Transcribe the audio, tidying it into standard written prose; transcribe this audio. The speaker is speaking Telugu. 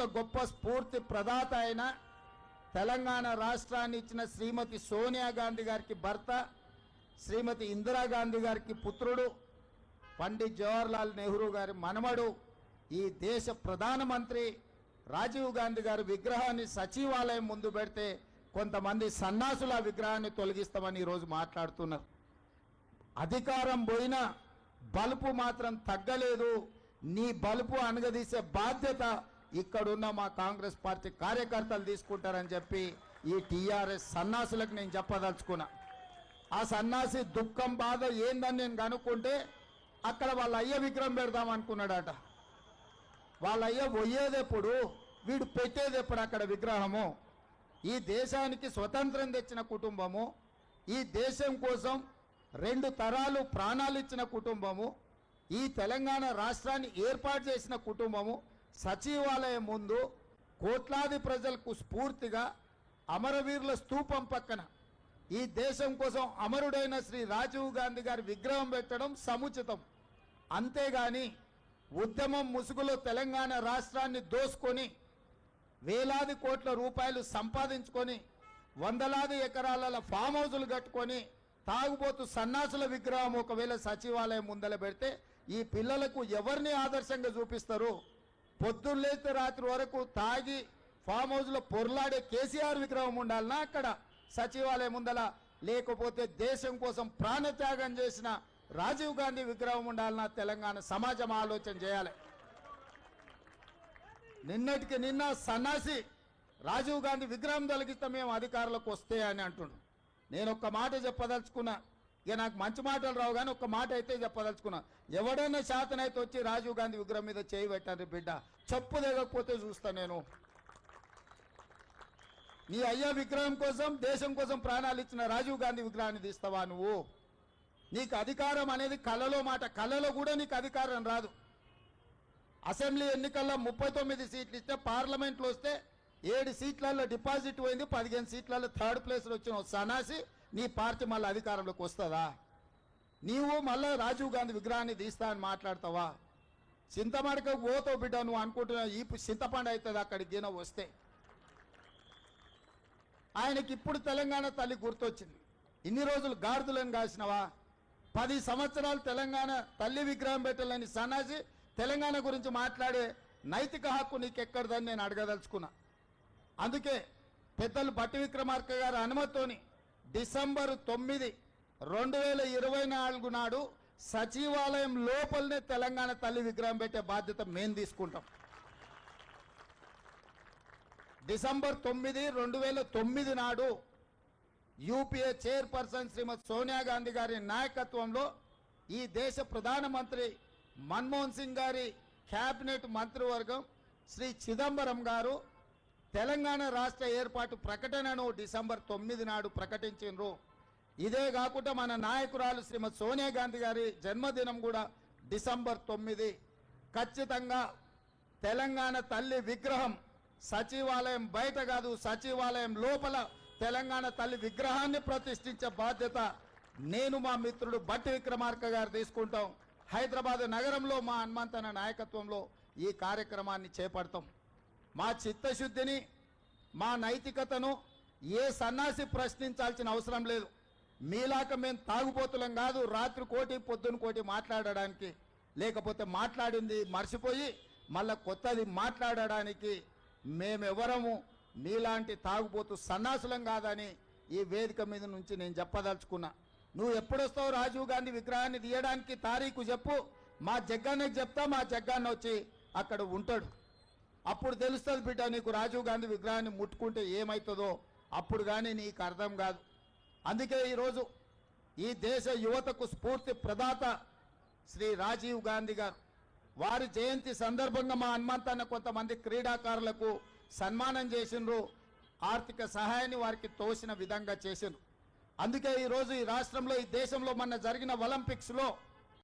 ఇంత గొప్ప స్ఫూర్తి ప్రదాత అయిన తెలంగాణ రాష్ట్రాన్ని ఇచ్చిన శ్రీమతి సోనియా గాంధీ గారికి భర్త, శ్రీమతి ఇందిరాగాంధీ గారికి పుత్రుడు, పండిత్ జవహర్లాల్ నెహ్రూ గారి మనమడు, ఈ దేశ ప్రధానమంత్రి రాజీవ్ గాంధీ గారి విగ్రహాన్ని సచివాలయం ముందు పెడితే కొంతమంది సన్నాసుల విగ్రహాన్ని తొలగిస్తామని ఈరోజు మాట్లాడుతున్నారు. అధికారం పోయినా బలుపు మాత్రం తగ్గలేదు. నీ బలుపు అనగదీసే బాధ్యత ఇక్కడున్న మా కాంగ్రెస్ పార్టీ కార్యకర్తలు తీసుకుంటారని చెప్పి ఈ టీఆర్ఎస్ సన్నాసులకు నేను చెప్పదలుచుకున్నా. ఆ సన్నాసి దుఃఖం బాధ ఏందని నేను కనుక్కుంటే అక్కడ వాళ్ళ అయ్య విగ్రహం పెడదాం అనుకున్నాడట. వాళ్ళ అయ్య పోయేదెప్పుడు, వీడు పెట్టేదెప్పుడు అక్కడ విగ్రహము? ఈ దేశానికి స్వతంత్రం తెచ్చిన కుటుంబము, ఈ దేశం కోసం 2 తరాలు ప్రాణాలు ఇచ్చిన కుటుంబము, ఈ తెలంగాణ రాష్ట్రాన్ని ఏర్పాటు చేసిన కుటుంబము సచివాలయం ముందు కోట్లాది ప్రజలకు స్ఫూర్తిగా అమరవీరుల స్తూపం పక్కన ఈ దేశం కోసం అమరుడైన శ్రీ రాజీవ్ గాంధీ గారి విగ్రహం పెట్టడం సముచితం. అంతేగాని ఉద్యమం ముసుగులో తెలంగాణ రాష్ట్రాన్ని దోసుకొని వేలాది కోట్ల రూపాయలు సంపాదించుకొని వందలాది ఎకరాల ఫామ్ హౌజులు కట్టుకొని తాగుబోతు సన్నాసుల విగ్రహం ఒకవేళ సచివాలయం ముందల పెడితే ఈ పిల్లలకు ఎవరిని ఆదర్శంగా చూపిస్తారు? పొద్దున్నేస్తే రాత్రి వరకు తాగి ఫామ్ హౌస్లో పొర్లాడే కేసీఆర్ విగ్రహం ఉండాలనా అక్కడ సచివాలయం ముందల? లేకపోతే దేశం కోసం ప్రాణత్యాగం చేసిన రాజీవ్ గాంధీ విగ్రహం ఉండాలన్నా? తెలంగాణ సమాజం ఆలోచన చేయాలి. నిన్నటికి నిన్న సన్నాసి రాజీవ్ గాంధీ విగ్రహం తొలగిస్తే మేము అధికారులకు వస్తే అని అంటుండు. నేను ఒక్క మాట చెప్పదలుచుకున్నా. ఇక నాకు మంచి మాటలు రావు కానీ ఒక్క మాట అయితే చెప్పదలుచుకున్నా. ఎవడైనా శాతనైతే వచ్చి రాజీవ్ గాంధీ విగ్రహం మీద చేయి పెట్టండి బిడ్డ, చెప్పు దిగకపోతే చూస్తా నేను. నీ అయ్యా విగ్రహం కోసం దేశం కోసం ప్రాణాలు ఇచ్చిన రాజీవ్ గాంధీ విగ్రహాన్ని తీస్తావా నువ్వు? నీకు అధికారం అనేది కళలో మాట, కళలో కూడా నీకు అధికారం రాదు. అసెంబ్లీ ఎన్నికల్లో 39 సీట్లు ఇస్తే పార్లమెంట్లో వస్తే 7 సీట్లలో డిపాజిట్ పోయింది, 15 సీట్లలో 3rd ప్లేస్లో వచ్చిన సన్నాసి నీ పార్టీ మళ్ళీ అధికారంలోకి వస్తుందా? నీవు మళ్ళీ రాజీవ్ గాంధీ విగ్రహాన్ని తీస్తా అని మాట్లాడతావా? చింతమడక పోతావు బిడ్డ నువ్వు అనుకుంటున్నా. ఈ చింతపండు అవుతుంది అక్కడికి గిన వస్తే. ఆయనకి ఇప్పుడు తెలంగాణ తల్లి గుర్తొచ్చింది. ఇన్ని రోజులు గాడిదలను కాసినవా? 10 సంవత్సరాలు తెలంగాణ తల్లి విగ్రహం పెట్టాలని సన్నాసి తెలంగాణ గురించి మాట్లాడే నైతిక హక్కు నీకెక్కడదని నేను అడగదలుచుకున్నా. అందుకే పెద్దలు బట్టి విక్రమార్క గారి అనుమతితోని డిసెంబర్ 9, 2024 నాడు సచివాలయం లోపలనే తెలంగాణ తల్లి విగ్రహం పెట్టే బాధ్యత మేము తీసుకుంటాం. డిసెంబర్ 9, 2009 నాడు యూపీఏ చైర్పర్సన్ శ్రీమతి సోనియా గాంధీ గారి నాయకత్వంలో ఈ దేశ ప్రధానమంత్రి మన్మోహన్ సింగ్ గారి క్యాబినెట్ మంత్రివర్గం శ్రీ చిదంబరం గారు తెలంగాణ రాష్ట్ర ఏర్పాటు ప్రకటనను డిసెంబర్ 9 నాడు ప్రకటించారు. ఇదే కాకుండా మన నాయకురాలు శ్రీమతి సోనియా గాంధీ గారి జన్మదినం కూడా డిసెంబర్ 9. ఖచ్చితంగా తెలంగాణ తల్లి విగ్రహం సచివాలయం బయట కాదు, సచివాలయం లోపల తెలంగాణ తల్లి విగ్రహాన్ని ప్రతిష్ఠించే బాధ్యత నేను మా మిత్రుడు బట్టి విక్రమార్క గారు తీసుకుంటాం. హైదరాబాద్ నగరంలో మా హనుమంతన నాయకత్వంలో ఈ కార్యక్రమాన్ని చేపడతాం. మా చిత్తశుద్ధిని, మా నైతికతను ఏ సన్నాసి ప్రశ్నించాల్సిన అవసరం లేదు. మీలాక మేము తాగుపోతులం కాదు, రాత్రి కోటి పొద్దున కోటి మాట్లాడడానికి, లేకపోతే మాట్లాడింది మర్చిపోయి మళ్ళా కొత్తది మాట్లాడడానికి మేమెవరము మీలాంటి తాగుపోతూ సన్నాసులం కాదని ఈ వేదిక మీద నుంచి నేను చెప్పదలుచుకున్నా. నువ్వు ఎప్పుడొస్తావు రాజీవ్ గాంధీ విగ్రహాన్ని తీయడానికి? తారీఖు చెప్పు, మా జగ్గాన్నకి చెప్తా, మా జగ్గాన్న వచ్చి అక్కడ ఉంటాడు. అప్పుడు తెలుస్తుంది బిడ్డ నీకు రాజీవ్ గాంధీ విగ్రహాన్ని ముట్టుకుంటే ఏమవుతుందో. అప్పుడు కానీ నీకు అర్థం కాదు. అందుకే ఈరోజు ఈ దేశ యువతకు స్ఫూర్తి ప్రదాత శ్రీ రాజీవ్ గాంధీ గారు వారి జయంతి సందర్భంగా మా హనుమంతన్న కొంతమంది క్రీడాకారులకు సన్మానం చేసిండ్రు, ఆర్థిక సహాయాన్ని వారికి తోసిన విధంగా చేసిండ్రు. అందుకే ఈరోజు ఈ రాష్ట్రంలో, ఈ దేశంలో మొన్న జరిగిన ఒలింపిక్స్లో